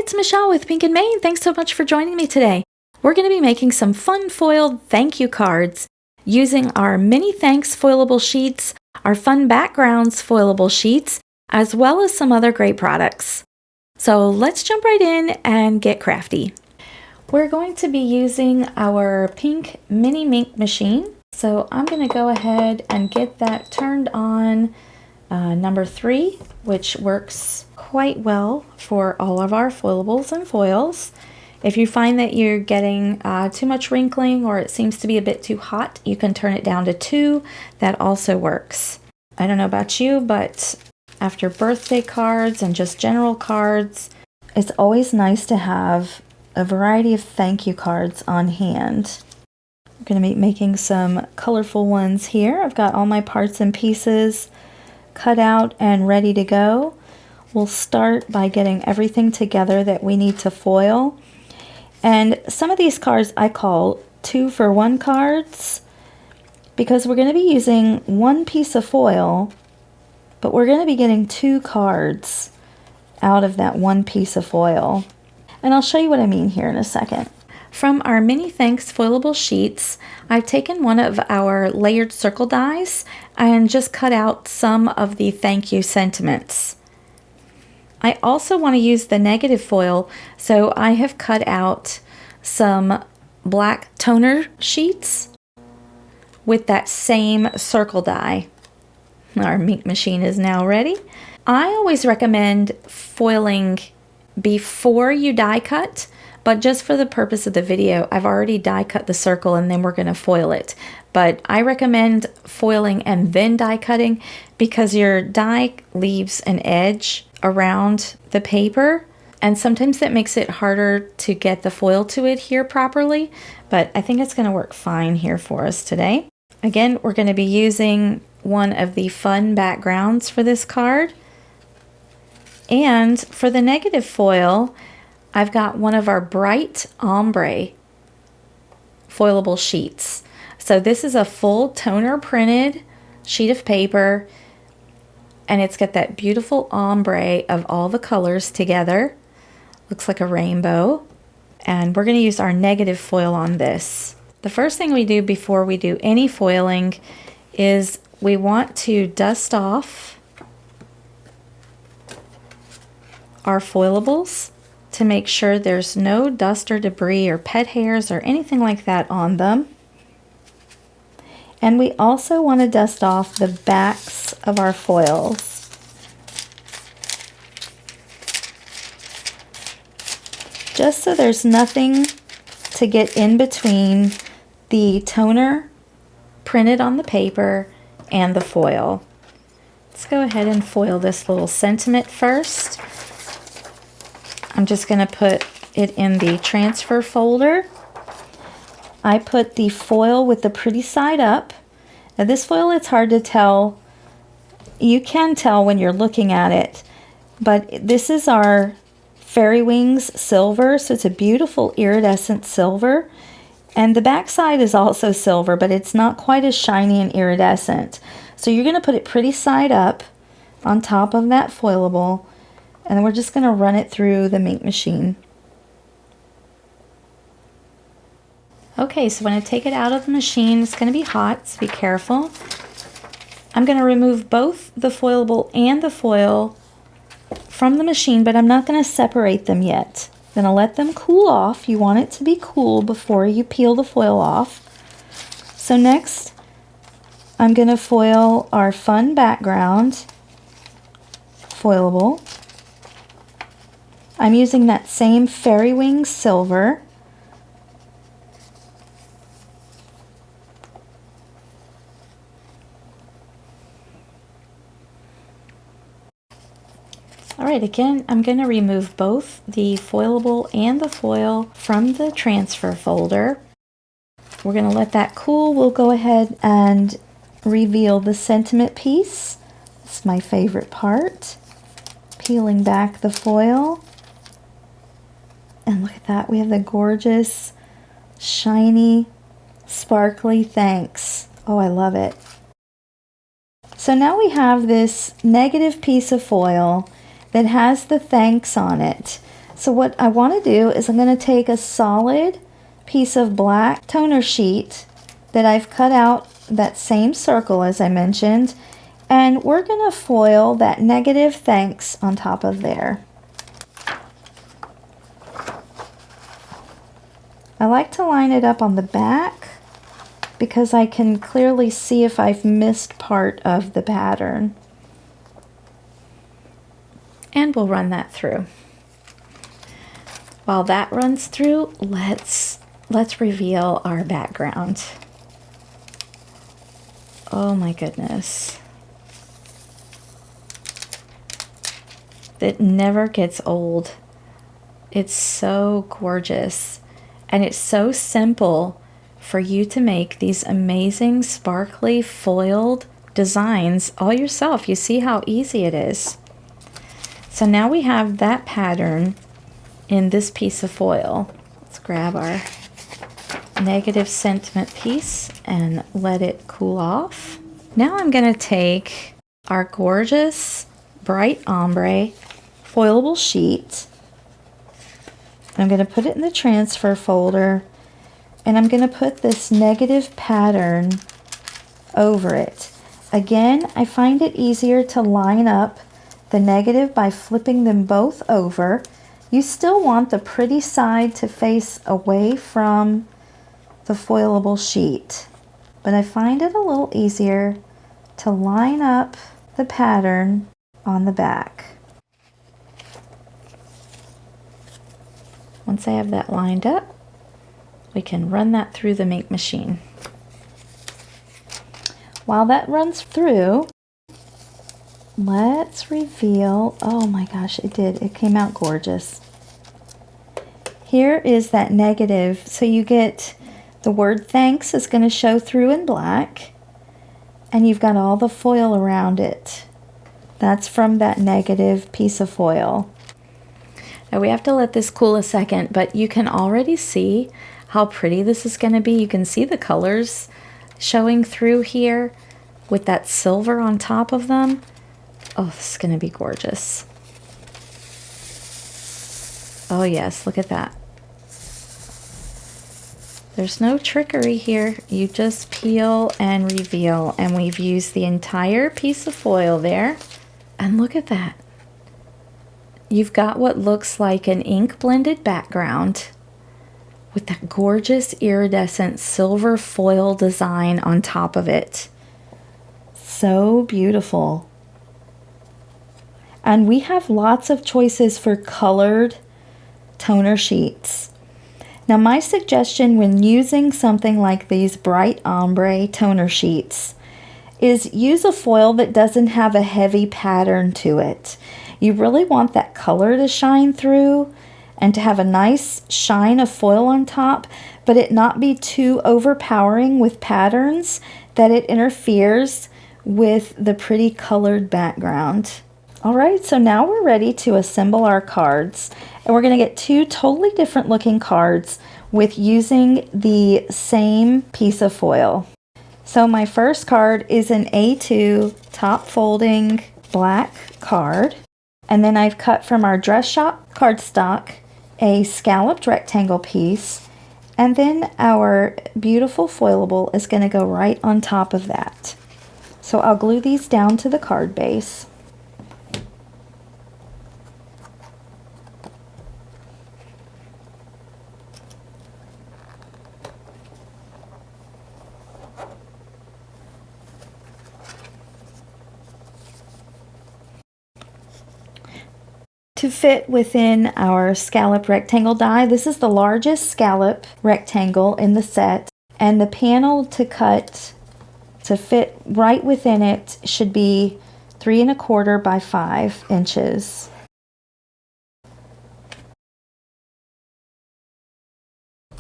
it's Michelle with Pink and Maine. Thanks so much for joining me today. We're going to be making some fun foiled thank you cards using our mini thanks foilable sheets, our fun backgrounds foilable sheets, as well as some other great products. So let's jump right in and get crafty. We're going to be using our pink mini Minc machine. So I'm going to go ahead and get that turned on number 3, which works quite well for all of our foilables and foils. If you find that you're getting too much wrinkling or it seems to be a bit too hot, you can turn it down to 2. That also works. I don't know about you, but after birthday cards and just general cards, it's always nice to have a variety of thank you cards on hand. I'm going to be making some colorful ones here. I've got all my parts and pieces cut out and ready to go. We'll start by getting everything together that we need to foil. And some of these cards I call 2-for-1 cards because we're going to be using 1 piece of foil, but we're going to be getting 2 cards out of that 1 piece of foil. And I'll show you what I mean here in a second. From our mini thanks foilable sheets, I've taken one of our layered circle dies and just cut out some of the thank you sentiments. I also want to use the negative foil, so I have cut out some black toner sheets with that same circle die. Our Minc machine is now ready. I always recommend foiling before you die cut, but just for the purpose of the video, I've already die cut the circle and then we're going to foil it. But I recommend foiling and then die cutting because your die leaves an edge around the paper and sometimes that makes it harder to get the foil to adhere properly, but I think it's going to work fine here for us today. Again, we're going to be using one of the fun backgrounds for this card. And for the negative foil, I've got one of our bright ombre foilable sheets. So this is a full toner printed sheet of paper and it's got that beautiful ombre of all the colors together. Looks like a rainbow. And we're going to use our negative foil on this. The first thing we do before we do any foiling is we want to dust off our foilables to make sure there's no dust or debris or pet hairs or anything like that on them. And we also want to dust off the backs of our foils. Just so there's nothing to get in between the toner printed on the paper and the foil. Let's go ahead and foil this little sentiment first. I'm just going to put it in the transfer folder. I put the foil with the pretty side up. Now this foil, it's hard to tell. You can tell when you're looking at it, but this is our Fairy Wings silver, so it's a beautiful iridescent silver. And the back side is also silver, but it's not quite as shiny and iridescent. So you're going to put it pretty side up on top of that foilable. And then we're just going to run it through the Minc machine. Okay, so when I take it out of the machine, it's going to be hot, so be careful. I'm going to remove both the foilable and the foil from the machine, but I'm not going to separate them yet. I'm going to let them cool off. You want it to be cool before you peel the foil off. So next, I'm going to foil our fun background foilable. I'm using that same Fairy Wings silver. Alright, again, I'm going to remove both the foilable and the foil from the transfer folder. We're going to let that cool. We'll go ahead and reveal the sentiment piece. It's my favorite part. Peeling back the foil. And look at that, we have the gorgeous, shiny, sparkly thanks. Oh, I love it. So now we have this negative piece of foil that has the thanks on it. So what I want to do is I'm going to take a solid piece of black toner sheet that I've cut out that same circle as I mentioned, and we're going to foil that negative thanks on top of there. I like to line it up on the back because I can clearly see if I've missed part of the pattern. And we'll run that through. While that runs through, let's reveal our background. Oh my goodness. It never gets old. It's so gorgeous. And it's so simple for you to make these amazing sparkly foiled designs all yourself. You see how easy it is. So now we have that pattern in this piece of foil. Let's grab our negative sentiment piece and let it cool off. Now I'm going to take our gorgeous bright ombre foilable sheet. I'm going to put it in the transfer folder, and I'm going to put this negative pattern over it. Again, I find it easier to line up the negative by flipping them both over. You still want the pretty side to face away from the foilable sheet, but I find it a little easier to line up the pattern on the back. Once I have that lined up, we can run that through the Make machine. While that runs through, let's reveal, oh my gosh, it came out gorgeous. Here is that negative, so you get the word thanks is going to show through in black, and you've got all the foil around it. That's from that negative piece of foil. Now we have to let this cool a second, but you can already see how pretty this is going to be. You can see the colors showing through here with that silver on top of them. Oh, this is going to be gorgeous. Oh yes, look at that. There's no trickery here. You just peel and reveal, and we've used the entire piece of foil there. And look at that. You've got what looks like an ink blended background with that gorgeous iridescent silver foil design on top of it. So beautiful. And we have lots of choices for colored toner sheets. Now my suggestion when using something like these bright ombre toner sheets is use a foil that doesn't have a heavy pattern to it. You really want that color to shine through and to have a nice shine of foil on top, but it not be too overpowering with patterns that it interferes with the pretty colored background. All right, so now we're ready to assemble our cards, and we're going to get two totally different looking cards with using the same piece of foil. So my first card is an A2 top folding black card, and then I've cut from our Dress Shop cardstock a scalloped rectangle piece, and then our beautiful foilable is going to go right on top of that. So I'll glue these down to the card base. To fit within our scallop rectangle die, this is the largest scallop rectangle in the set, and the panel to cut to fit right within it should be 3 1/4 by 5 inches.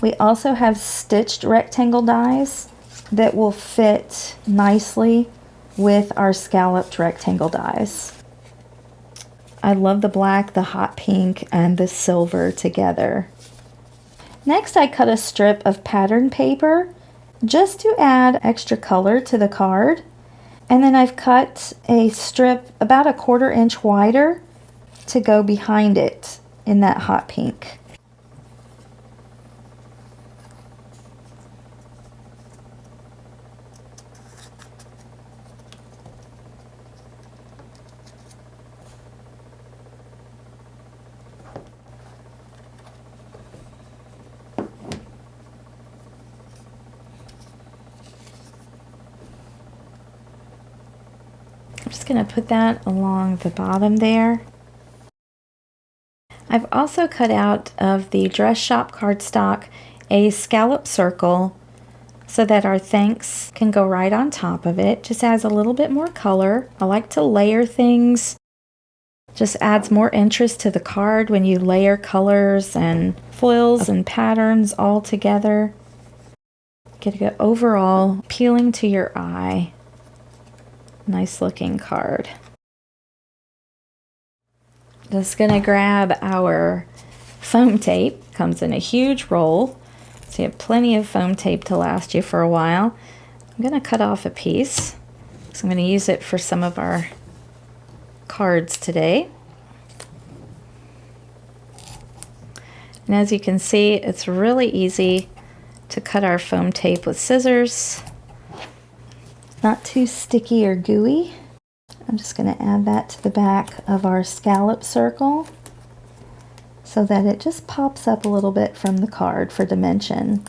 We also have stitched rectangle dies that will fit nicely with our scalloped rectangle dies. I love the black, the hot pink, and the silver together. Next, I cut a strip of pattern paper just to add extra color to the card. And then I've cut a strip about 1/4 inch wider to go behind it in that hot pink. I'm just going to put that along the bottom there. I've also cut out of the Dress Shop cardstock a scallop circle so that our thanks can go right on top of it. Just adds a little bit more color. I like to layer things. Just adds more interest to the card when you layer colors and foils and patterns all together. Get an overall appealing to your eye. Nice looking card. Just gonna grab our foam tape. Comes in a huge roll, so you have plenty of foam tape to last you for a while. I'm gonna cut off a piece, so I'm gonna use it for some of our cards today. And as you can see, it's really easy to cut our foam tape with scissors. Not too sticky or gooey. I'm just going to add that to the back of our scallop circle so that it just pops up a little bit from the card for dimension.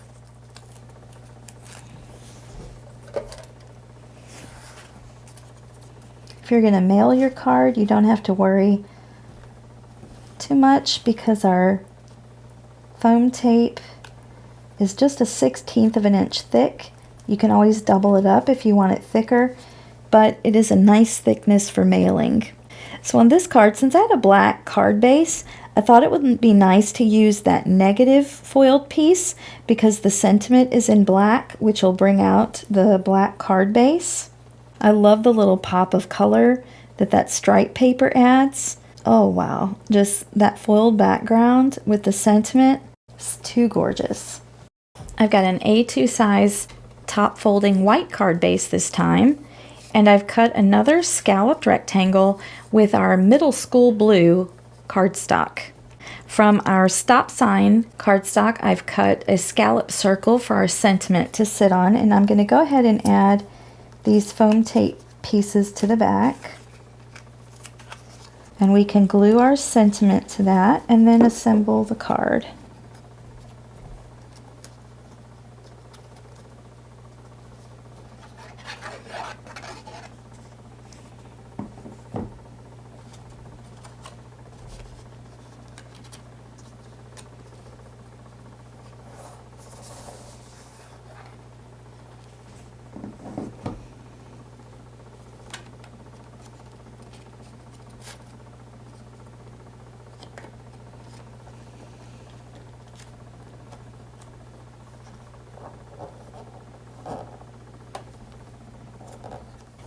If you're going to mail your card, you don't have to worry too much because our foam tape is just 1/16 of an inch thick. You can always double it up if you want it thicker, but it is a nice thickness for mailing. So on this card, since I had a black card base, I thought it would be nice to use that negative foiled piece because the sentiment is in black, which will bring out the black card base. I love the little pop of color that stripe paper adds. Oh wow, just that foiled background with the sentiment, it's too gorgeous. I've got an A2 size top folding white card base this time, and I've cut another scalloped rectangle with our middle school blue cardstock. From our stop sign cardstock, I've cut a scallop circle for our sentiment to sit on, and I'm going to go ahead and add these foam tape pieces to the back. And we can glue our sentiment to that and then assemble the card.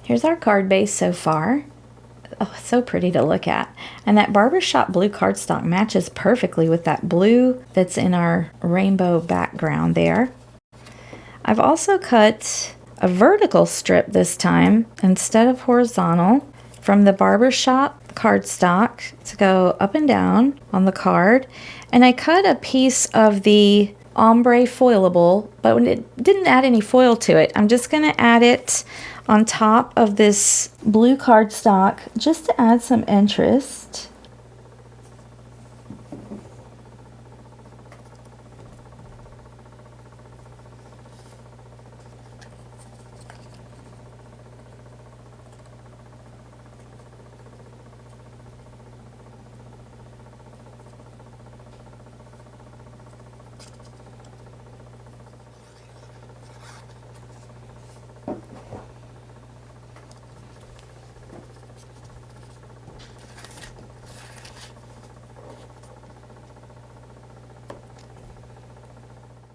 Here's our card base so far. Oh, it's so pretty to look at. And that Barbershop blue cardstock matches perfectly with that blue that's in our rainbow background there. I've also cut a vertical strip this time instead of horizontal from the Barbershop cardstock to go up and down on the card. And I cut a piece of the ombre foilable, but when it didn't add any foil to it, I'm just going to add it on top of this blue cardstock just to add some interest.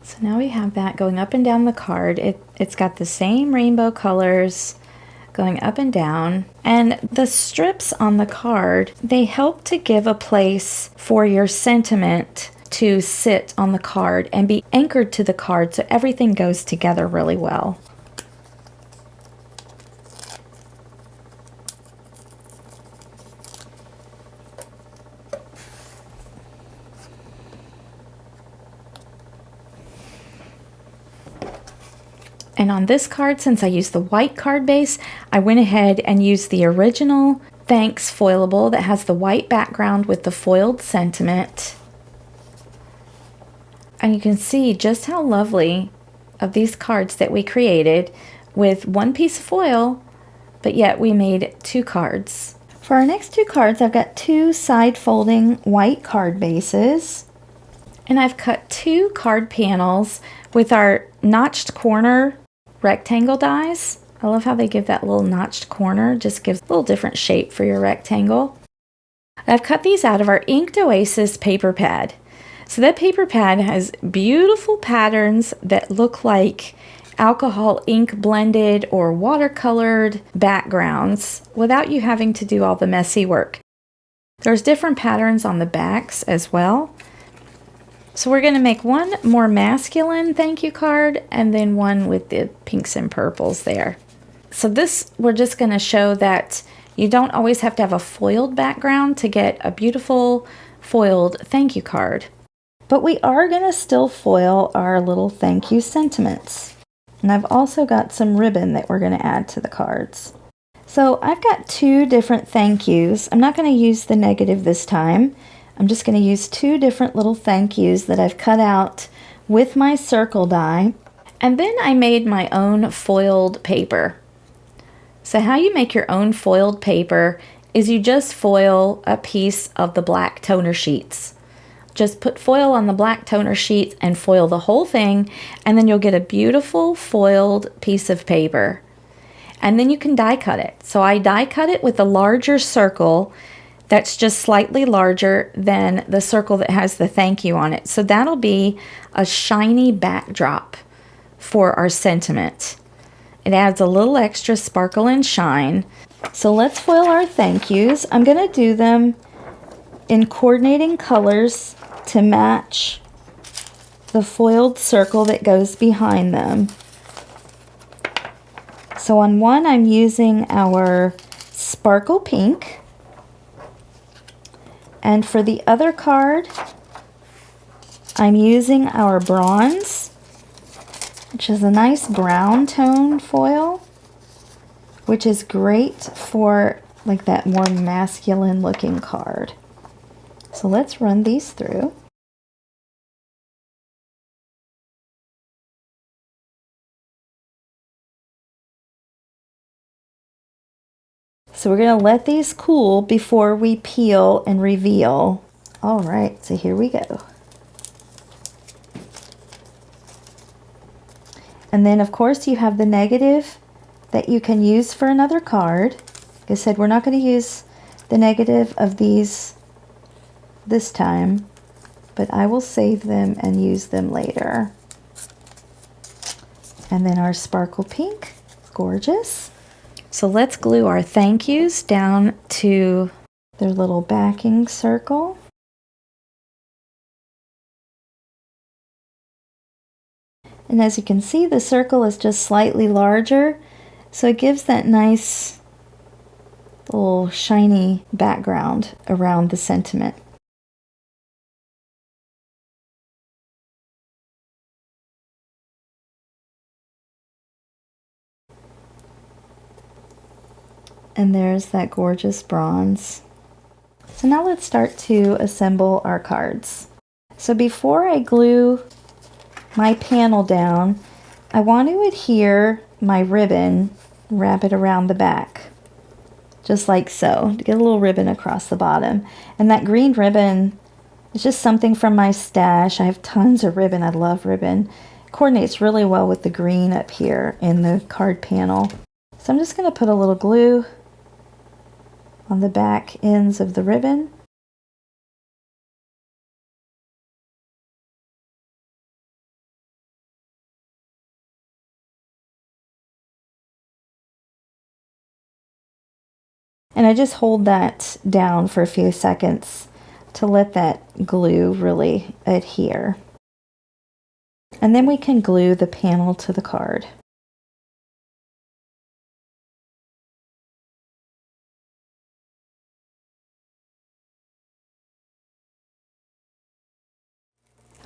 So now we have that going up and down the card. It's got the same rainbow colors going up and down. And the strips on the card, they help to give a place for your sentiment to sit on the card and be anchored to the card so everything goes together really well. And on this card, since I used the white card base, I went ahead and used the original Thanks foilable that has the white background with the foiled sentiment. And you can see just how lovely of these cards that we created with one piece of foil, but yet we made two cards. For our next two cards, I've got two side folding white card bases. And I've cut two card panels with our notched corner rectangle dies. I love how they give that little notched corner, just gives a little different shape for your rectangle. I've cut these out of our Inked Oasis paper pad. So that paper pad has beautiful patterns that look like alcohol ink blended or watercolored backgrounds without you having to do all the messy work. There's different patterns on the backs as well. So we're going to make one more masculine thank you card and then one with the pinks and purples there. So this, we're just going to show that you don't always have to have a foiled background to get a beautiful foiled thank you card. But we are going to still foil our little thank you sentiments. And I've also got some ribbon that we're going to add to the cards. So I've got two different thank yous. I'm not going to use the negative this time. I'm just going to use two different little thank yous that I've cut out with my circle die. And then I made my own foiled paper. So how you make your own foiled paper is you just foil a piece of the black toner sheets. Just put foil on the black toner sheets and foil the whole thing, and then you'll get a beautiful foiled piece of paper. And then you can die cut it. So I die cut it with a larger circle that's just slightly larger than the circle that has the thank you on it. So that'll be a shiny backdrop for our sentiment. It adds a little extra sparkle and shine. So let's foil our thank yous. I'm going to do them in coordinating colors to match the foiled circle that goes behind them. So on one, I'm using our sparkle pink. And for the other card, I'm using our bronze, which is a nice brown tone foil, which is great for like that more masculine looking card. So let's run these through. So we're going to let these cool before we peel and reveal. All right, so here we go. And then of course you have the negative that you can use for another card. Like I said, we're not going to use the negative of these this time, but I will save them and use them later. And then our sparkle pink, gorgeous. So let's glue our thank yous down to their little backing circle. And as you can see, the circle is just slightly larger, so it gives that nice little shiny background around the sentiment. And there's that gorgeous bronze. So now let's start to assemble our cards. So before I glue my panel down, I want to adhere my ribbon, wrap it around the back, just like so, to get a little ribbon across the bottom. And that green ribbon is just something from my stash. I have tons of ribbon. I love ribbon. It coordinates really well with the green up here in the card panel. So I'm just going to put a little glue on the back ends of the ribbon. And I just hold that down for a few seconds to let that glue really adhere. And then we can glue the panel to the card.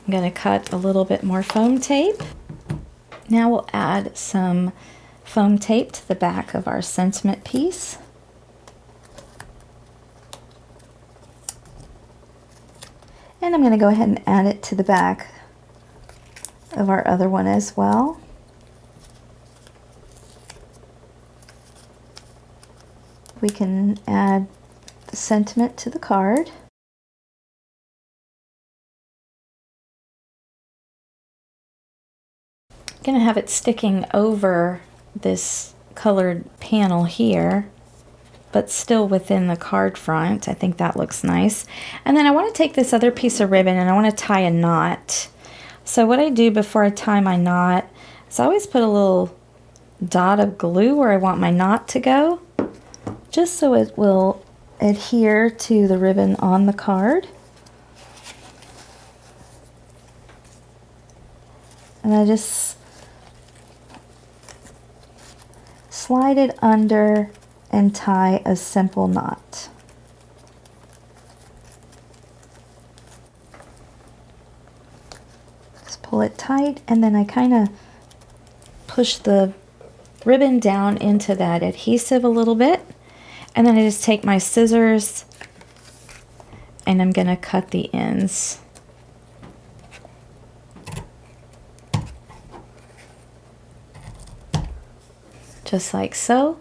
I'm going to cut a little bit more foam tape Now we'll add some foam tape to the back of our sentiment piece. And I'm going to go ahead and add it to the back of our other one as well. We can add the sentiment to the card. I'm going to have it sticking over this colored panel here, but still within the card front. I think that looks nice. And then I want to take this other piece of ribbon and I want to tie a knot. So what I do before I tie my knot is I always put a little dot of glue where I want my knot to go, just so it will adhere to the ribbon on the card. And I just slide it under and tie a simple knot. Just pull it tight, and then I kind of push the ribbon down into that adhesive a little bit, and then I just take my scissors and I'm going to cut the ends. Just like so.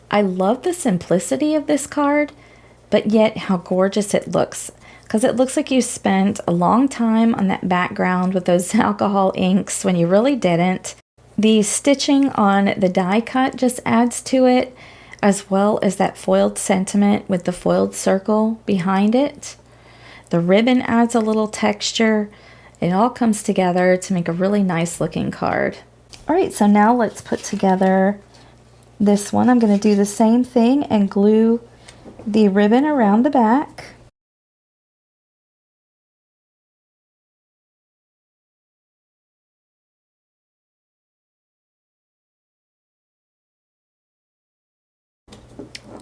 I love the simplicity of this card, but yet how gorgeous it looks, because it looks like you spent a long time on that background with those alcohol inks when you really didn't. The stitching on the die cut just adds to it, as well as that foiled sentiment with the foiled circle behind it. The ribbon adds a little texture. It all comes together to make a really nice looking card. All right, so now let's put together this one. I'm going to do the same thing and glue the ribbon around the back.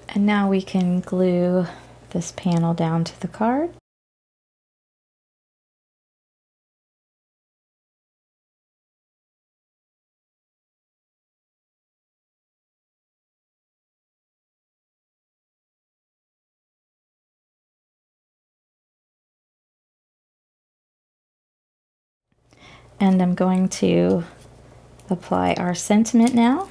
And now we can glue this panel down to the card. And I'm going to apply our sentiment now.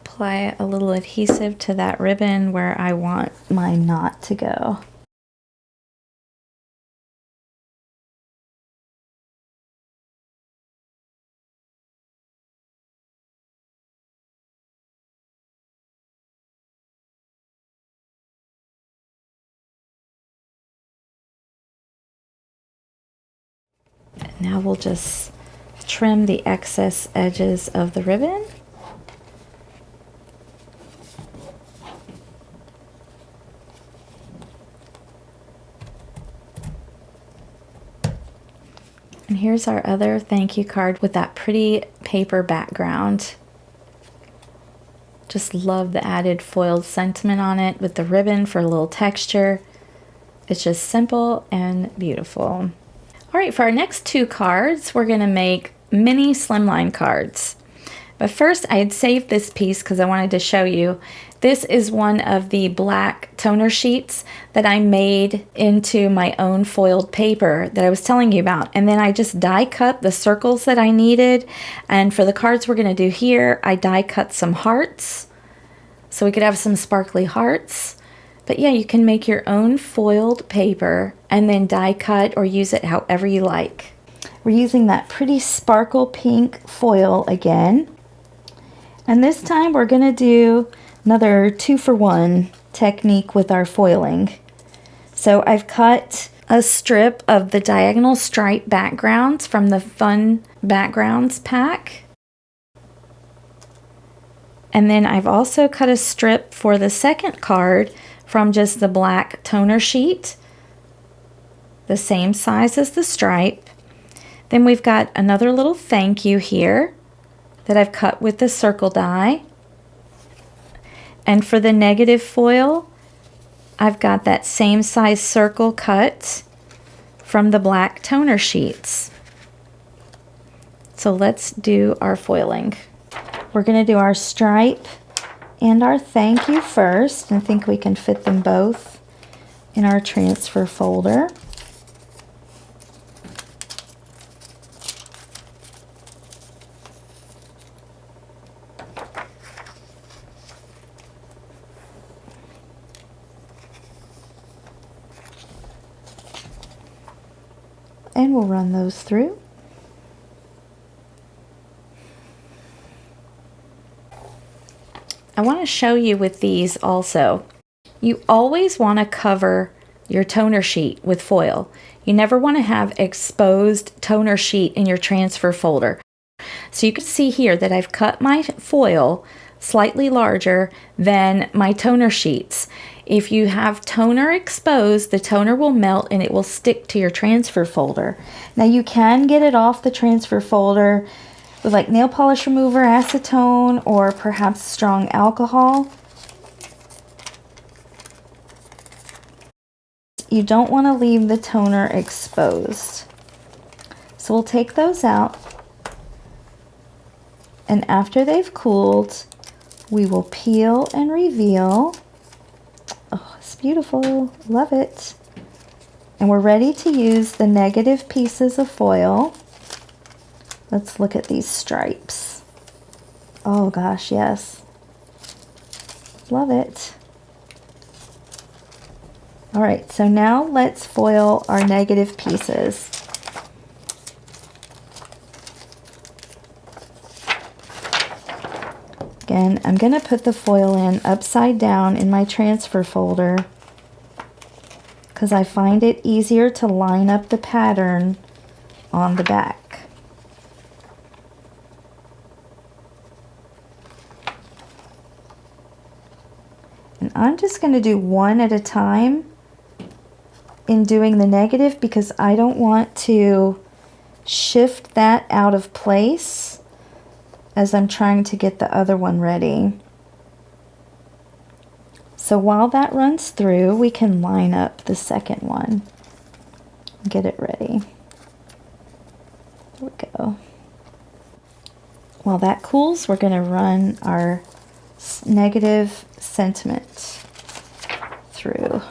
Apply a little adhesive to that ribbon where I want my knot to go. And now we'll just trim the excess edges of the ribbon. And here's our other thank you card with that pretty paper background. Just love the added foiled sentiment on it with the ribbon for a little texture. It's just simple and beautiful. All right, for our next two cards, we're going to make mini slimline cards. But first, I had saved this piece because I wanted to show you. This is one of the black toner sheets that I made into my own foiled paper that I was telling you about. And then I just die cut the circles that I needed. And for the cards we're going to do here, I die cut some hearts, so we could have some sparkly hearts. But yeah, you can make your own foiled paper and then die cut or use it however you like. We're using that pretty sparkle pink foil again. And this time we're going to do another 2-for-1 technique with our foiling. So I've cut a strip of the diagonal stripe backgrounds from the Fun Backgrounds pack. And then I've also cut a strip for the second card from just the black toner sheet, the same size as the stripe. Then we've got another little thank you here that I've cut with the circle die. And for the negative foil, I've got that same size circle cut from the black toner sheets. So let's do our foiling. We're going to do our stripe and our thank you first. I think we can fit them both in our transfer folder. And we'll run those through. I want to show you with these also. You always want to cover your toner sheet with foil. You never want to have exposed toner sheet in your transfer folder. So you can see here that I've cut my foil slightly larger than my toner sheets. If you have toner exposed, the toner will melt and it will stick to your transfer folder. Now you can get it off the transfer folder with like nail polish remover, acetone, or perhaps strong alcohol. You don't want to leave the toner exposed. So we'll take those out, and after they've cooled, we will peel and reveal. Oh, it's beautiful. Love it. And we're ready to use the negative pieces of foil. Let's look at these stripes. Oh gosh, yes. Love it. All right, so now let's foil our negative pieces. Again, I'm going to put the foil in upside down in my transfer folder because I find it easier to line up the pattern on the back. And I'm just going to do one at a time in doing the negative because I don't want to shift that out of place as I'm trying to get the other one ready. So while that runs through, we can line up the second one and get it ready. There we go. While that cools, we're going to run our negative sentiment through.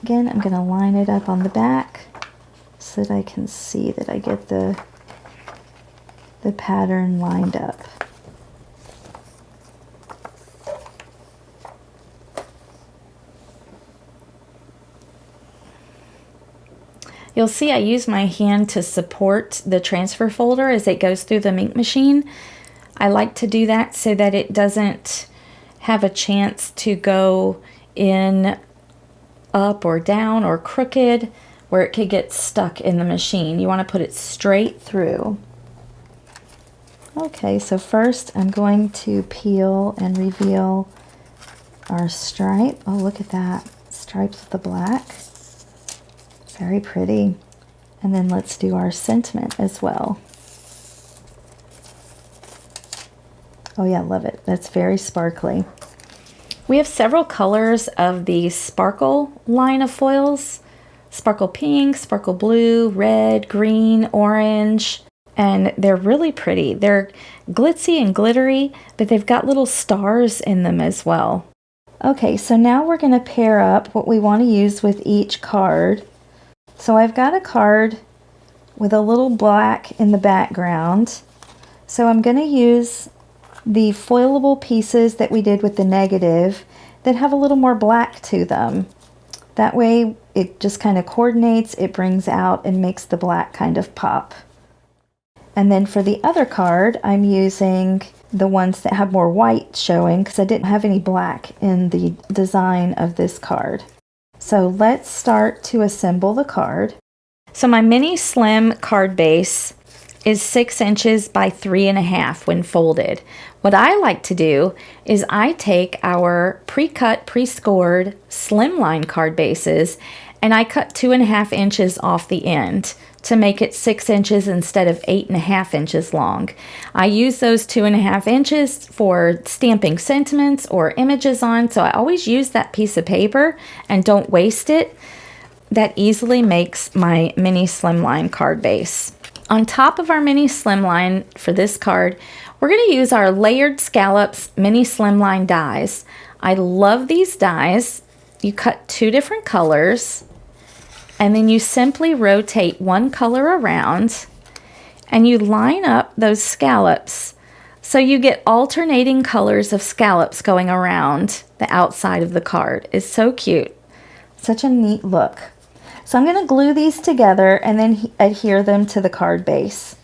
Again, I'm going to line it up on the back so that I can see that I get the pattern lined up. You'll see I use my hand to support the transfer folder as it goes through the ink machine. I like to do that so that it doesn't have a chance to go in up or down or crooked where it could get stuck in the machine. You want to put it straight through. Okay, so first I'm going to peel and reveal our stripe. Oh, look at that. Stripes with the black. Very pretty. And then let's do our sentiment as well. Oh yeah, love it. That's very sparkly. We have several colors of the sparkle line of foils. Sparkle pink, sparkle blue, red, green, orange. And they're really pretty. They're glitzy and glittery, but they've got little stars in them as well. Okay, so now we're going to pair up what we want to use with each card. So I've got a card with a little black in the background. So I'm going to use the foilable pieces that we did with the negative that have a little more black to them. That way it just kind of coordinates, it brings out and makes the black kind of pop. And then for the other card, I'm using the ones that have more white showing because I didn't have any black in the design of this card. So let's start to assemble the card. So my mini slim card base is 6 inches by 3.5 when folded. What I like to do is I take our pre-cut, pre-scored slimline card bases and I cut 2.5 inches off the end to make it 6 inches instead of 8.5 inches long. I use those 2.5 inches for stamping sentiments or images on, so I always use that piece of paper and don't waste it. That easily makes my mini slimline card base. On top of our mini slimline for this card, we're going to use our Layered Scallops mini slimline dies. I love these dies. You cut 2 different colors, and then you simply rotate one color around, and you line up those scallops so you get alternating colors of scallops going around the outside of the card. It's so cute. Such a neat look. So I'm going to glue these together and then adhere them to the card base.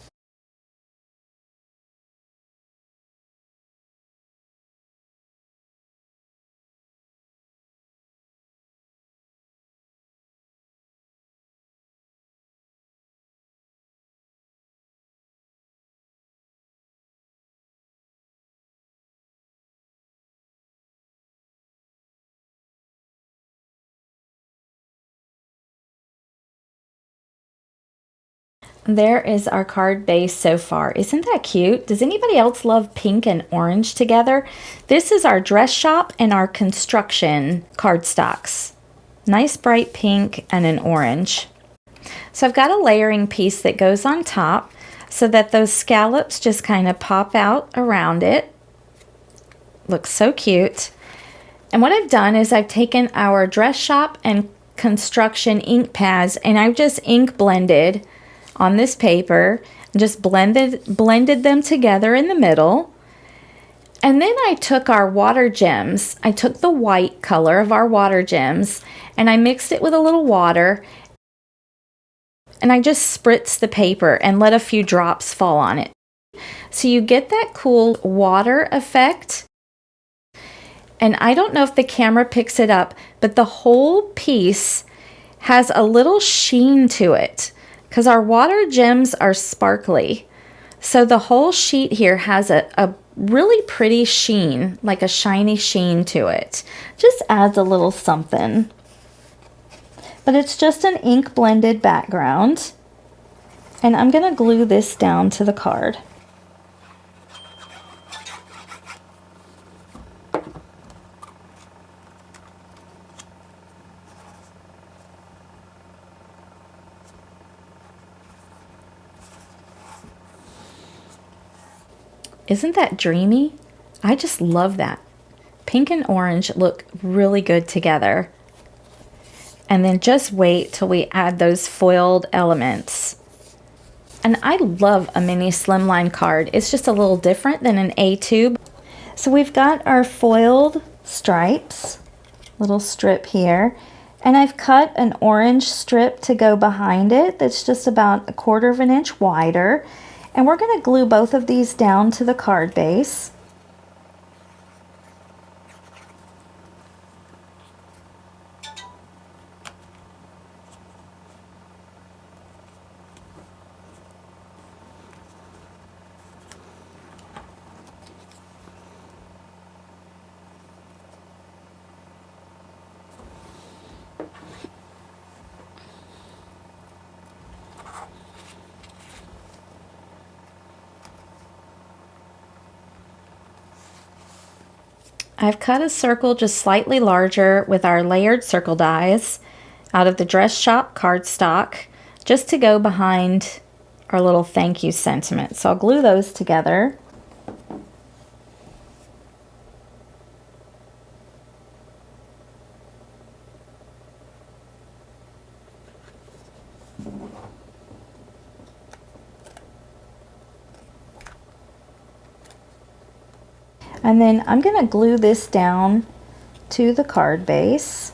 There is our card base so far. Isn't that cute? Does anybody else love pink and orange together? This is our dress shop and our construction cardstocks. Nice bright pink and an orange. So I've got a layering piece that goes on top so that those scallops just kind of pop out around it. Looks so cute. And what I've done is I've taken our dress shop and construction ink pads and I've just ink blended on this paper, just blended them together in the middle. And then I took our water gems. I took the white color of our water gems and I mixed it with a little water and I just spritzed the paper and let a few drops fall on it. So you get that cool water effect. And I don't know if the camera picks it up, but the whole piece has a little sheen to it, because our water gems are sparkly. So the whole sheet here has a really pretty sheen, like a shiny sheen to it. Just adds a little something. But it's just an ink blended background. And I'm going to glue this down to the card. Isn't that dreamy? I just love that. Pink and orange look really good together. And then just wait till we add those foiled elements. And I love a mini slimline card. It's just a little different than an A tube. So we've got our foiled stripes, little strip here. And I've cut an orange strip to go behind it that's just about 1/4 of an inch wider. And we're going to glue both of these down to the card base. I've cut a circle just slightly larger with our layered circle dies out of the Dress Shop cardstock just to go behind our little thank you sentiment. So I'll glue those together. And then I'm going to glue this down to the card base.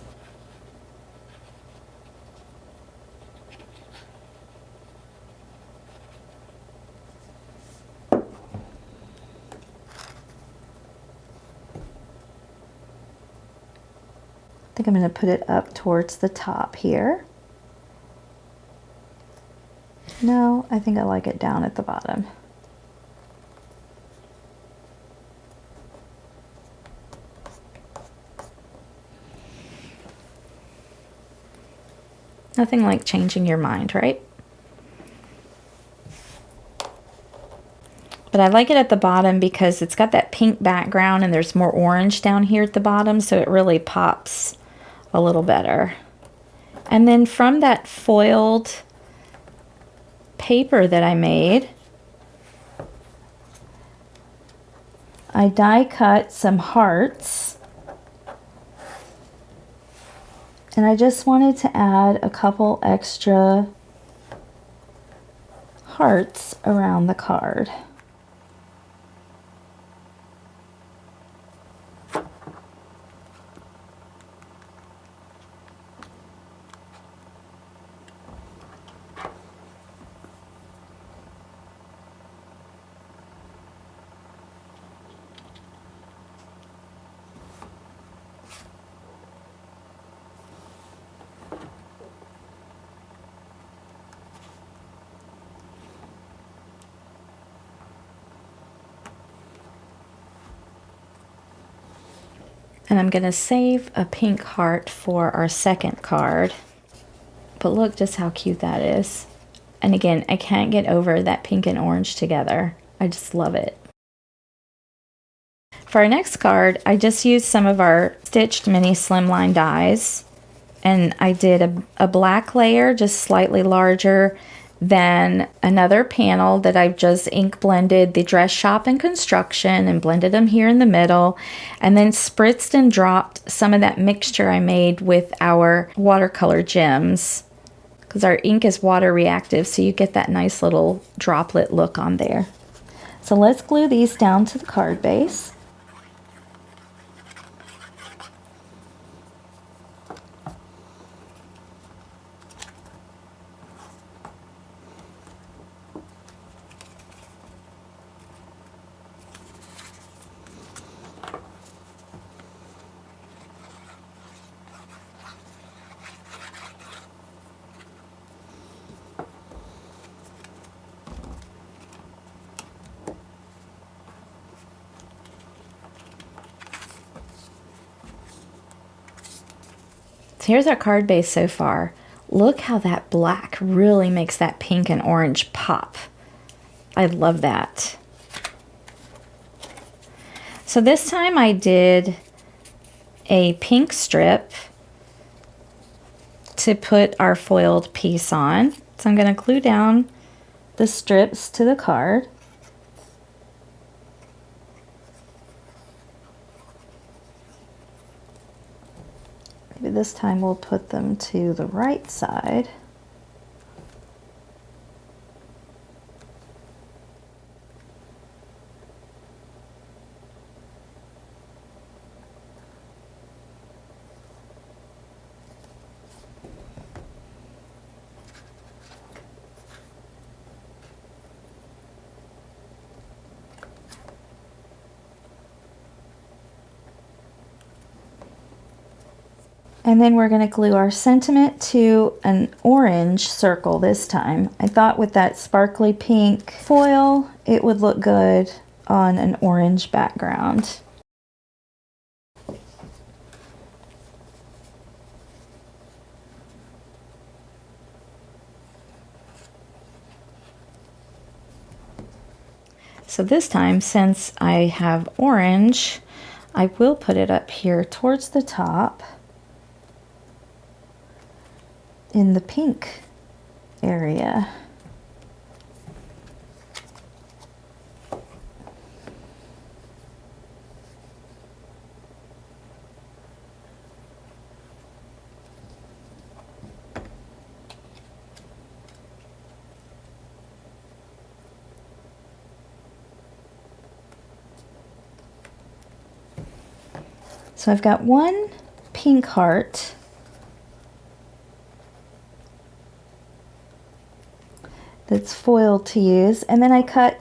I think I'm going to put it up towards the top here. No, I think I like it down at the bottom. Nothing like changing your mind, right? But I like it at the bottom because it's got that pink background and there's more orange down here at the bottom, so it really pops a little better. And then from that foiled paper that I made, I die cut some hearts. And I just wanted to add a couple extra hearts around the card. And I'm going to save a pink heart for our second card. But look just how cute that is. And again, I can't get over that pink and orange together. I just love it. For our next card, I just used some of our stitched mini slimline dies. And I did a black layer, just slightly larger than another panel that I've just ink blended the dress shop and construction and blended them here in the middle, and then spritzed and dropped some of that mixture I made with our watercolor gems, because our ink is water reactive, so you get that nice little droplet look on there. So let's glue these down to the card base. So here's our card base so far. Look how that black really makes that pink and orange pop. I love that. So this time I did a pink strip to put our foiled piece on. So I'm going to glue down the strips to the card. Maybe this time we'll put them to the right side. And then we're going to glue our sentiment to an orange circle this time. I thought with that sparkly pink foil, it would look good on an orange background. So this time, since I have orange, I will put it up here towards the top in the pink area. So I've got one pink heart that's foiled to use, and then I cut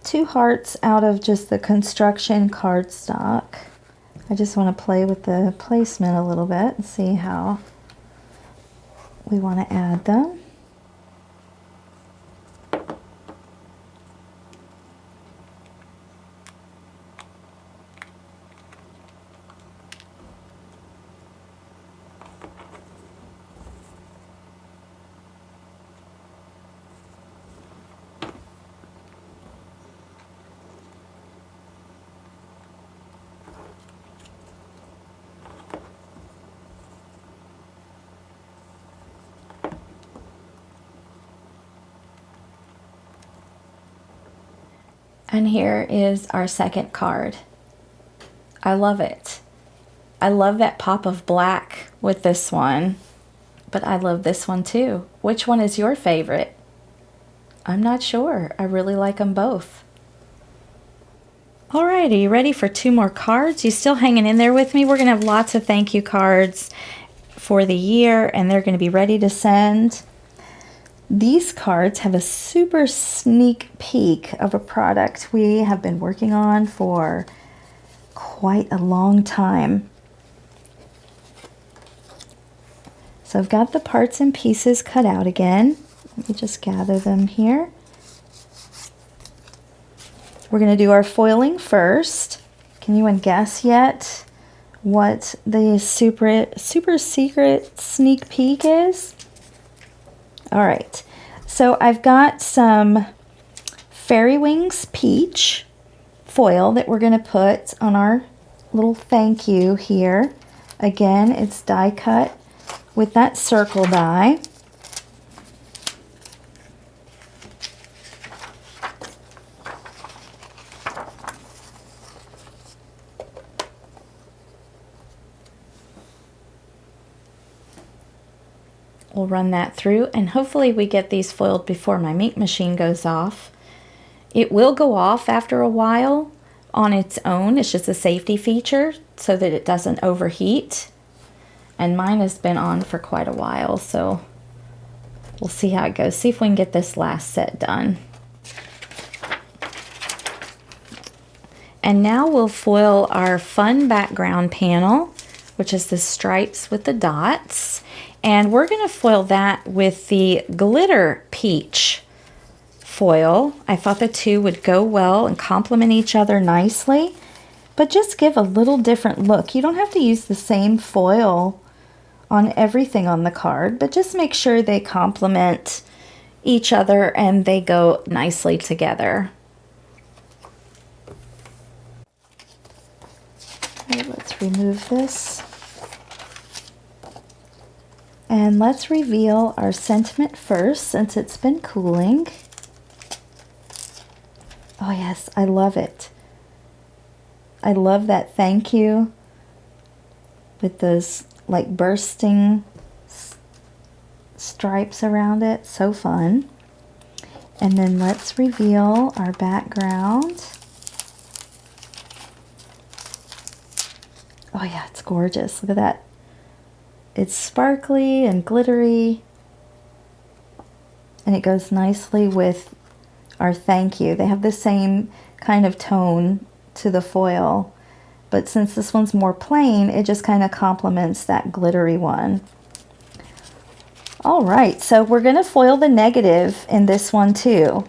2 hearts out of just the construction cardstock. I just want to play with the placement a little bit and see how we want to add them. And here is our second card. I love it. I love that pop of black with this one, but I love this one too. Which one is your favorite? I'm not sure. I really like them both. All right, are you ready for 2 more cards? You still hanging in there with me? We're going to have lots of thank you cards for the year, and they're going to be ready to send. These cards have a super sneak peek of a product we have been working on for quite a long time. So I've got the parts and pieces cut out again. Let me just gather them here. We're going to do our foiling first. Can anyone guess yet what the super secret sneak peek is? All right, so I've got some Fairy Wings Peach foil that we're going to put on our little thank you here. Again, it's die cut with that circle die. We'll run that through, and hopefully we get these foiled before my ink machine goes off. It will go off after a while on its own. It's just a safety feature so that it doesn't overheat. And mine has been on for quite a while, so we'll see how it goes. See if we can get this last set done. And now we'll foil our fun background panel, which is the stripes with the dots. And we're going to foil that with the glitter peach foil. I thought the two would go well and complement each other nicely, but just give a little different look. You don't have to use the same foil on everything on the card, but just make sure they complement each other and they go nicely together. Okay, let's remove this. And let's reveal our sentiment first since it's been cooling. Oh yes, I love it. I love that thank you with those like bursting stripes around it. So fun. And then let's reveal our background. Oh yeah, it's gorgeous. Look at that. It's sparkly and glittery, and it goes nicely with our thank you. They have the same kind of tone to the foil, but since this one's more plain, it just kind of complements that glittery one. All right, so we're going to foil the negative in this one too.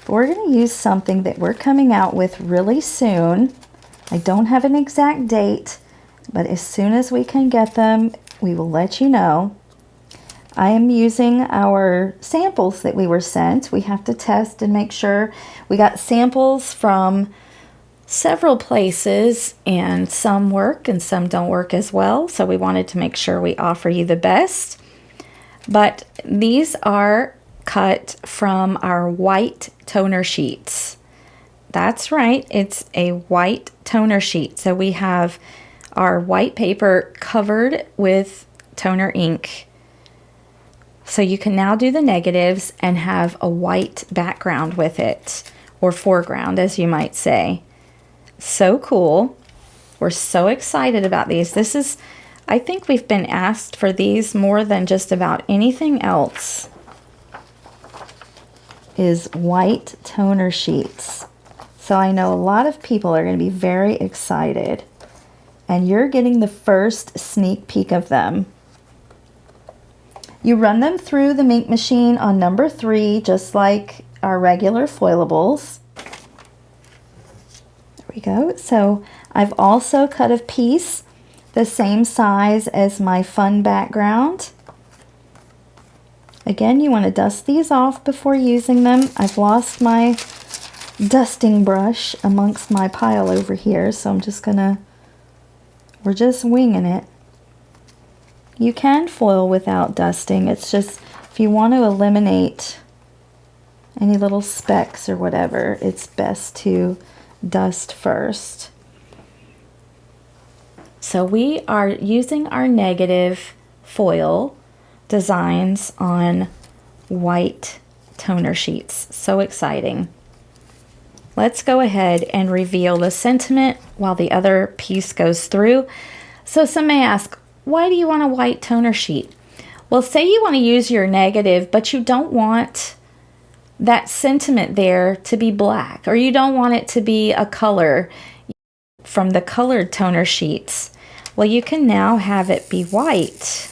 But we're going to use something that we're coming out with really soon. I don't have an exact date, but as soon as we can get them, we will let you know. I am using our samples that we were sent. We have to test and make sure. We got samples from several places, and some work and some don't work as well. So we wanted to make sure we offer you the best. But these are cut from our white toner sheets. That's right, it's a white toner sheet. So we have our white paper covered with toner ink. So you can now do the negatives and have a white background with it, or foreground as you might say. So cool. We're so excited about these. This is, I think we've been asked for these more than just about anything else, is white toner sheets. So I know a lot of people are going to be very excited. And you're getting the first sneak peek of them. You run them through the ink machine on number 3, just like our regular foilables. There we go. So I've also cut a piece the same size as my fun background. Again, you want to dust these off before using them. I've lost my dusting brush amongst my pile over here, so I'm just gonna, we're just winging it. You can foil without dusting. It's just if you want to eliminate Any little specks or whatever, it's best to dust first. So we are using our negative foil designs on white toner sheets. So exciting. Let's go ahead and reveal the sentiment while the other piece goes through. So some may ask, why do you want a white toner sheet? Well, say you want to use your negative, but you don't want that sentiment there to be black, or you don't want it to be a color from the colored toner sheets. Well, you can now have it be white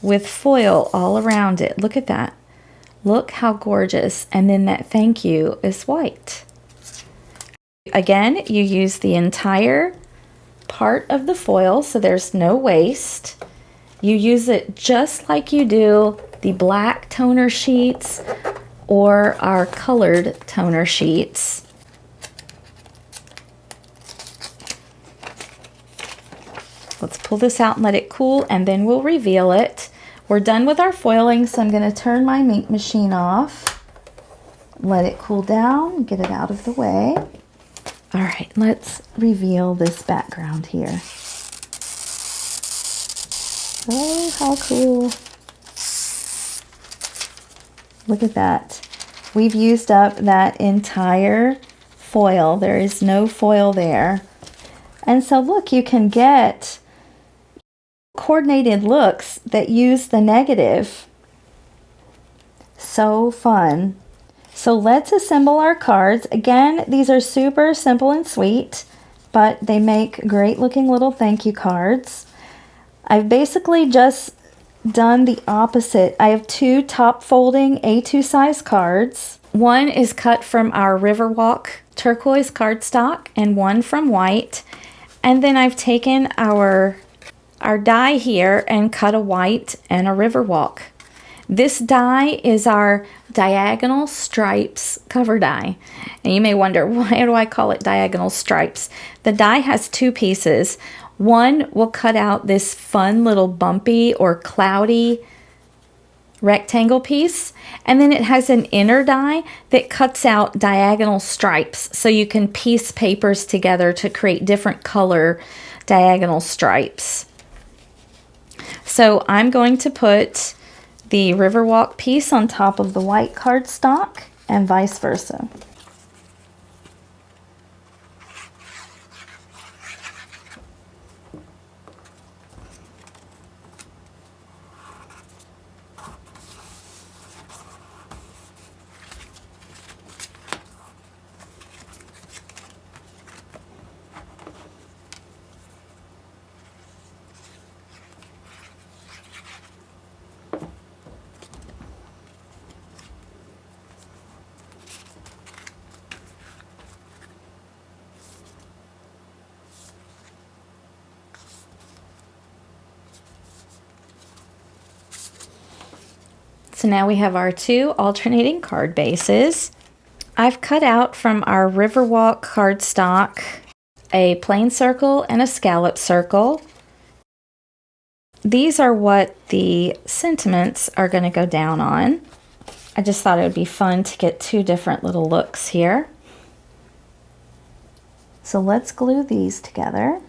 with foil all around it. Look at that. Look how gorgeous. And then that thank you is white. Again, you use the entire part of the foil, so there's no waste. You use it just like you do the black toner sheets or our colored toner sheets. Let's pull this out and let it cool, and then we'll reveal it. We're done with our foiling, so I'm going to turn my ink machine off, let it cool down, get it out of the way. All right, let's reveal this background here. Oh, how cool. Look at that. We've used up that entire foil. There is no foil there. And so look, you can get coordinated looks that use the negative. So fun. So let's assemble our cards. Again, these are super simple and sweet, but they make great looking little thank you cards. I've basically just done the opposite. I have two top folding A2 size cards. One is cut from our Riverwalk turquoise cardstock and one from white. And then I've taken our die here and cut a white and a Riverwalk. This die is our diagonal stripes cover die. And you may wonder, why do I call it diagonal stripes? The die has two pieces. One will cut out this fun little bumpy or cloudy rectangle piece, and then it has an inner die that cuts out diagonal stripes, so you can piece papers together to create different color diagonal stripes. So I'm going to put the Riverwalk piece on top of the white cardstock and vice versa. So now we have our two alternating card bases. I've cut out from our Riverwalk cardstock a plain circle and a scallop circle. These are what the sentiments are going to go down on. I just thought it would be fun to get two different little looks here. So let's glue these together.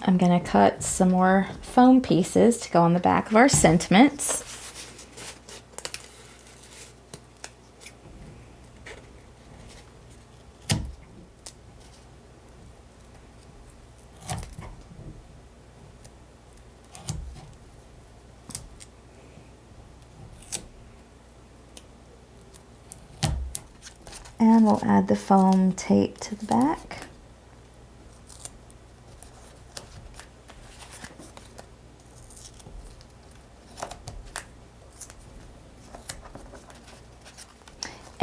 I'm going to cut some more foam pieces to go on the back of our sentiments. And we'll add the foam tape to the back.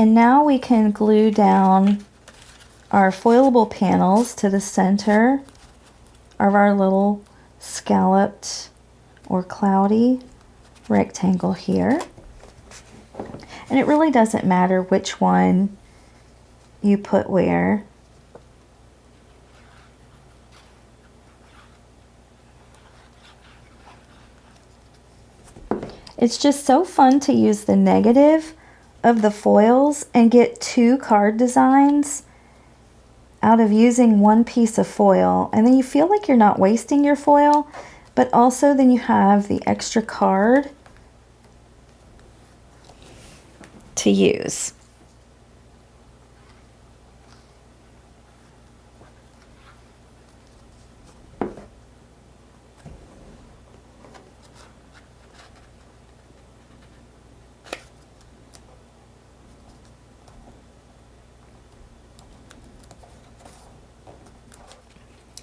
And now we can glue down our foilable panels to the center of our little scalloped or cloudy rectangle here. And it really doesn't matter which one you put where. It's just so fun to use the negative of the foils and get two card designs out of using one piece of foil. And then you feel like you're not wasting your foil, but also then you have the extra card to use.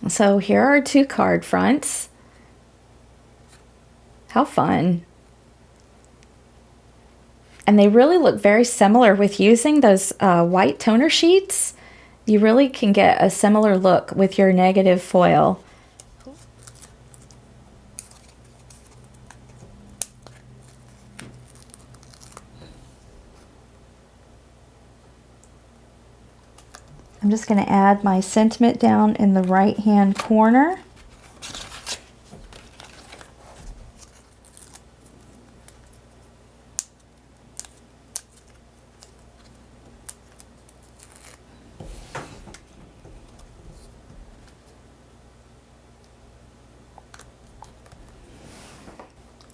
So here are two card fronts. How fun. And they really look very similar with using those white toner sheets. You really can get a similar look with your negative foil. I'm just going to add my sentiment down in the right hand corner.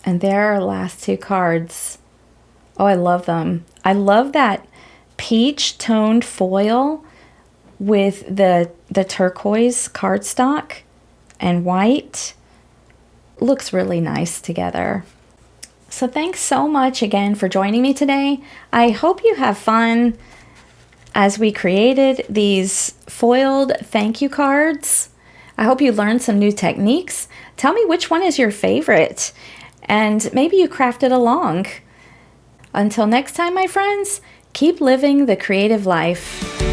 And there are our last two cards. Oh, I love them. I love that peach toned foil with the turquoise cardstock and white. Looks really nice together. So thanks so much again for joining me today. I hope you have fun as we created these foiled thank you cards. I hope you learned some new techniques. Tell me which one is your favorite, and maybe you crafted along. Until next time, my friends, keep living the creative life.